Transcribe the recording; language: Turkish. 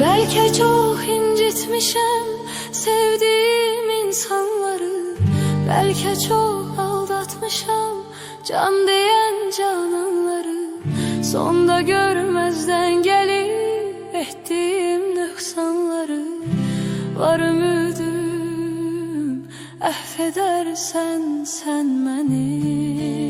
Belki çok incitmişim sevdiğim insanları, belki çok aldatmışım can diyen cananları. Sonda görmezden gelip ettiğim nöksanları, var ümidim affedersen sen beni.